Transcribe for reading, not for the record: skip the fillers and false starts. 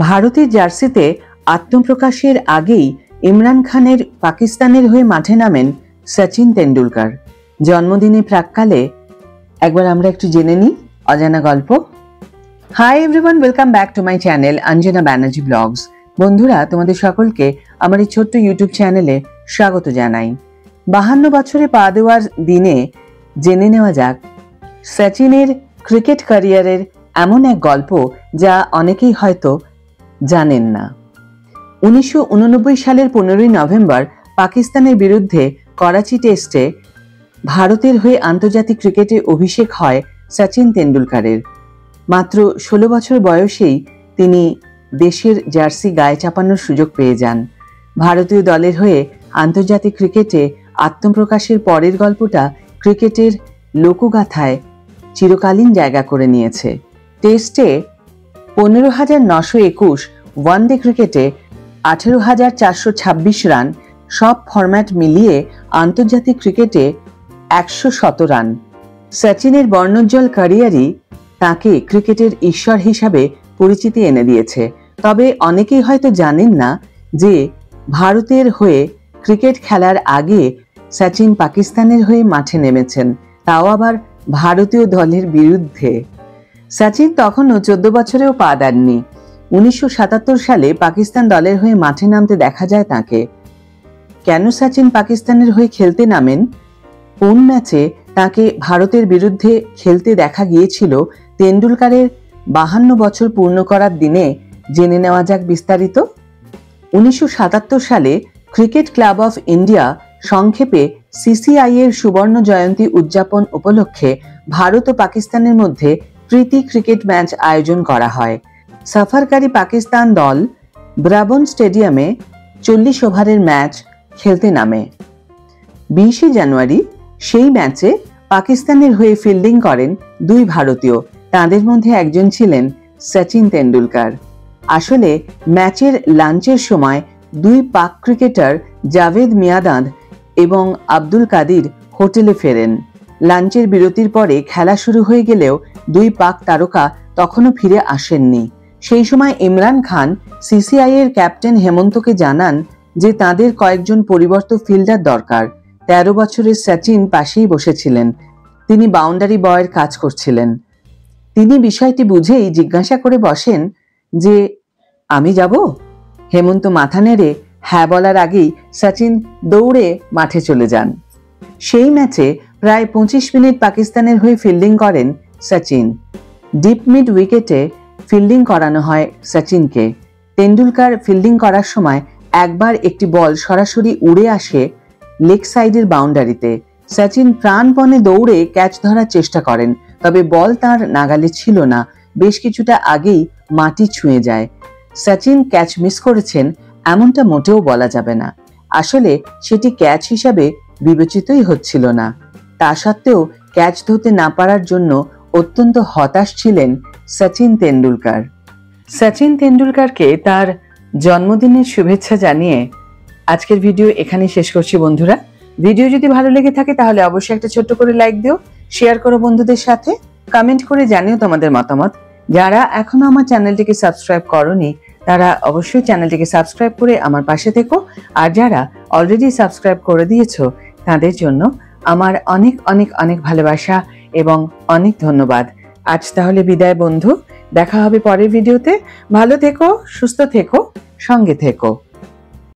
ভারতের জার্সিতে আত্মপ্রকাশের আগেই ইমরান খানের পাকিস্তানের হয়ে মাঠে নামেন সচিন তেন্ডুলকার। জন্মদিনে প্রাক্কালে একবার আমরা একটু জেনে নিই অজানা গল্প। Hi everyone, welcome back to my channel Anjana Banerjee blogs. বন্ধুরা, তোমাদের সকলকে আমার এই ছোট্ট ইউটিউব চ্যানেলে স্বাগত জানাই। 52 বছরে পা দেওয়ার দিনে জেনে নেওয়া যাক সচিনের ক্রিকেট ক্যারিয়ারের এমন এক গল্প যা অনেকেই হয়তো জানেন না। 1989 সালের 15ই নভেম্বর পাকিস্তানের বিরুদ্ধে করাচি টেস্টে ভারতের হয়ে আন্তর্জাতিক ক্রিকেটে অভিষেক হয় সচিন তেন্ডুলকারের। মাত্র 16 বছর বয়সেই তিনি দেশের জার্সি গায়ে চাপানোর সুযোগ পেয়ে যান। ভারতীয় দলের হয়ে আন্তর্জাতিক ক্রিকেটে আত্মপ্রকাশের পরের গল্পটা ক্রিকেটের লোকগাথায় চিরকালীন জায়গা করে নিয়েছে। টেস্টে 15,921, ওয়ানডে ক্রিকেটে 18,426 রান, সব ফরম্যাট মিলিয়ে আন্তর্জাতিক ক্রিকেটে 117 রান। সচিনের বর্ণোজ্জ্বল ক্যারিয়ারই তাকে ক্রিকেটের ঈশ্বর হিসাবে পরিচিতি এনে দিয়েছে। তবে অনেকেই হয়তো জানেন না যে ভারতের হয়ে ক্রিকেট খেলার আগে সচিন পাকিস্তানের হয়ে মাঠে নেমেছেন, তাও আবার ভারতীয় দলের বিরুদ্ধে। সচিন তখনও 14 বছরেও পা দেননি। 1977 সালে পাকিস্তান দলের হয়ে মাঠে নামতে দেখা যায় তাকে। কেন সচিন পাকিস্তানের হয়ে খেলতে নামেন, কোন ম্যাচে তাকে ভারতের বিরুদ্ধে খেলতে দেখা গিয়েছিল, তেন্ডুলকারের 52 বছর পূর্ণ করার দিনে জেনে নেওয়া যাক বিস্তারিত। 1977 সালে ক্রিকেট ক্লাব অফ ইন্ডিয়া, সংক্ষেপে সিসিআই এর সুবর্ণ জয়ন্তী উদযাপন উপলক্ষে ভারত ও পাকিস্তানের মধ্যে প্রীতি ক্রিকেট ম্যাচ আয়োজন করা হয়। সফরকারী পাকিস্তান দল ব্রাবন স্টেডিয়ামে 40 ওভারের ম্যাচ খেলতে নামে। 20 জানুয়ারি সেই ম্যাচে পাকিস্তানের হয়ে ফিল্ডিং করেন দুই ভারতীয়, তাদের মধ্যে একজন ছিলেন সচিন তেন্ডুলকার। আসলে ম্যাচের লাঞ্চের সময় দুই পাক ক্রিকেটার জাভেদ মিয়াঁদাদ এবং আব্দুল কাদির হোটেলে ফেরেন। লাঞ্চের বিরতির পরে খেলা শুরু হয়ে গেলেও দুই পাক তারকা তখনও ফিরে আসেননি। সেই সময় ইমরান খান সিসিআই এর ক্যাপ্টেন হেমন্তকে জানান যে তাদের কয়েকজন পরিবর্তিত ফিল্ডার দরকার। 13 বছরের সচিন পাশেই বসেছিলেন, তিনি বাউন্ডারি বয়ের কাজ করছিলেন। তিনি বিষয়টি বুঝেই জিজ্ঞাসা করে বসেন যে আমি যাব। হেমন্ত মাথা নেড়ে হ্যাঁ বলার আগেই সচিন দৌড়ে মাঠে চলে যান। সেই ম্যাচে প্রায় 25 মিনিট পাকিস্তানের হয়ে ফিল্ডিং করেন সচিন। ডিপ মিড উইকেটে ফিল্ডিং করানো হয় সচিনকে। তেন্ডুলকার ফিল্ডিং করার সময় একবার একটি বল সরাসরি উড়ে আসে লেগ সাইডের বাউন্ডারিতে। সচিন প্রাণপণে দৌড়ে ক্যাচ ধরার চেষ্টা করেন, তবে বল তার নাগালে ছিল না, বেশ কিছুটা আগেই মাটি ছুঁয়ে যায়। সচিন ক্যাচ মিস করেছেন এমনটা মোটেও বলা যাবে না। আসলে সেটি ক্যাচ হিসাবে বিবেচিতই হচ্ছিল না। তা সত্ত্বেও ক্যাচ ধরতে না পারার জন্য অত্যন্ত হতাশ ছিলেন সচিন তেন্ডুলকার। সচিন তেন্ডুলকারকে তার জন্মদিনের শুভেচ্ছা জানিয়ে আজকের ভিডিও এখানে শেষ করছি। বন্ধুরা, ভিডিও যদি ভালো লেগে থাকে তাহলে অবশ্যই একটা ছোট্ট করে লাইক দিও, শেয়ার করো বন্ধুদের সাথে, কমেন্ট করে জানিও তোমাদের মতামত। যারা এখনো আমার চ্যানেলটিকে সাবস্ক্রাইব করোনি তারা অবশ্যই চ্যানেলটিকে সাবস্ক্রাইব করে আমার পাশে থেকো, আর যারা অলরেডি সাবস্ক্রাইব করে দিয়েছো তাদের জন্য আমার অনেক অনেক অনেক ভালোবাসা এবং অনেক ধন্যবাদ। আজ তাহলে বিদায় বন্ধু, দেখা হবে পরের ভিডিওতে। ভালো থেকো, সুস্থ থেকো, সঙ্গে থেকো।